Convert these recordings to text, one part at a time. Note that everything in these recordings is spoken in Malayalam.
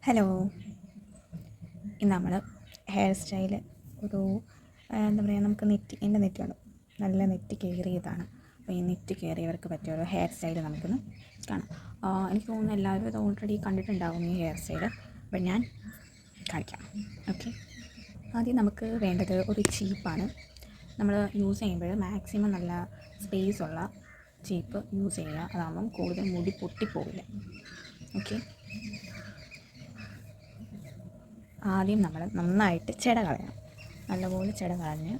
ഹലോ. ഇന്ന് നമ്മൾ ഹെയർ സ്റ്റൈല് ഒരു എന്താ പറയുക, നമുക്ക് എൻ്റെ നെറ്റിയാണ് നല്ല നെറ്റി കയറിയതാണ്. അപ്പോൾ ഈ നെറ്റി കയറിയവർക്ക് പറ്റിയ ഒരു ഹെയർ സ്റ്റൈല് നമുക്കൊന്ന് കാണാം. എനിക്ക് തോന്നുന്നു എല്ലാവരും ഇത് ഓൾറെഡി കണ്ടിട്ടുണ്ടാകും ഈ ഹെയർ സ്റ്റൈല്. അപ്പോൾ ഞാൻ കാണിക്കാം. ഓക്കെ, ആദ്യം നമുക്ക് വേണ്ടത് ഒരു ചീപ്പാണ്. നമ്മൾ യൂസ് ചെയ്യുമ്പോൾ മാക്സിമം നല്ല സ്പേസ് ഉള്ള ചീപ്പ് യൂസ് ചെയ്യുക. അതാകുമ്പം കൂടുതൽ മുടി പൊട്ടിപ്പോവില്ല. ഓക്കെ, ആദ്യം നമ്മൾ നന്നായിട്ട് ചെട കളയണം. നല്ലപോലെ ചെട കളഞ്ഞ്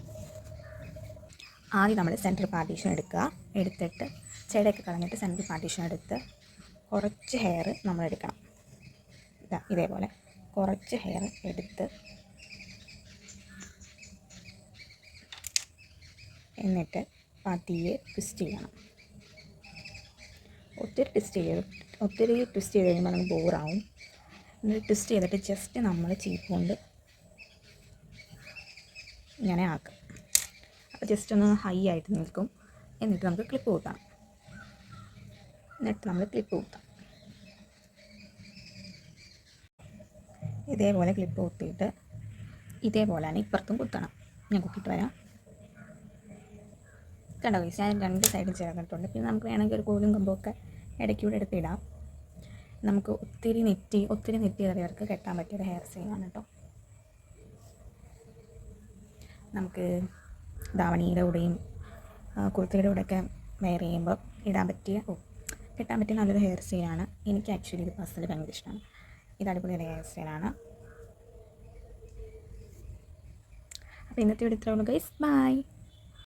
ആദ്യം നമ്മൾ സെൻട്രൽ പാർട്ടീഷൻ എടുത്തിട്ട് ചെടയൊക്കെ കളഞ്ഞിട്ട് സെൻട്രൽ പാർട്ടീഷൻ എടുത്ത് കുറച്ച് ഹെയർ നമ്മൾ എടുക്കണം. ഇതേപോലെ കുറച്ച് ഹെയർ എടുത്ത് എന്നിട്ട് പതിയെ ട്വിസ്റ്റ് ചെയ്യണം. ഒത്തിരി ട്വിസ്റ്റ് ചെയ്ത് കഴിയുമ്പോൾ നമുക്ക് ബോറാവും. എന്നിട്ട് ട്വിസ്റ്റ് ചെയ്തിട്ട് ജസ്റ്റ് നമ്മൾ ചീപ്പ് കൊണ്ട് ഇങ്ങനെ ആക്കും. അപ്പോൾ ജസ്റ്റ് ഒന്ന് ഹൈ ആയിട്ട് നിൽക്കും. എന്നിട്ട് നമുക്ക് ക്ലിപ്പ് കുത്താം. ഇതേപോലെ ക്ലിപ്പ് കുത്തിയിട്ട് ഇതേപോലെ തന്നെ ഇപ്പുറത്തും കുത്തണം. ഞാൻ കുത്തിയിട്ട് വരാം. കണ്ടോ ഗയ്സ്, ഞാൻ രണ്ട് സൈഡും ചേർന്നിട്ടുണ്ട്. പിന്നെ നമുക്ക് വേണമെങ്കിൽ ഒരു കോലും കമ്പൊക്കെ ഇടയ്ക്കൂടെ എടുത്തിടാം. നമുക്ക് ഒത്തിരി നെറ്റി കയറിയവർക്ക് കെട്ടാൻ പറ്റിയൊരു ഹെയർ സ്റ്റൈലാണ് കേട്ടോ. നമുക്ക് ധാവണിയുടെ കൂടെയും കുർത്തയുടെ കൂടെയൊക്കെ വെയർ ചെയ്യുമ്പോൾ കെട്ടാൻ പറ്റിയ നല്ലൊരു ഹെയർ സ്റ്റൈലാണ്. എനിക്ക് ആക്ച്വലി ഇത് പേഴ്സണലി ഭയങ്കര ഇഷ്ടമാണ്. ഇത് അടിപൊളിയൊരു ഹെയർ സ്റ്റൈലാണ്. അപ്പോൾ ഇന്നത്തെ വീഡിയോ ഇത്രയുള്ളൂ ഗയ്സ്. ബൈ.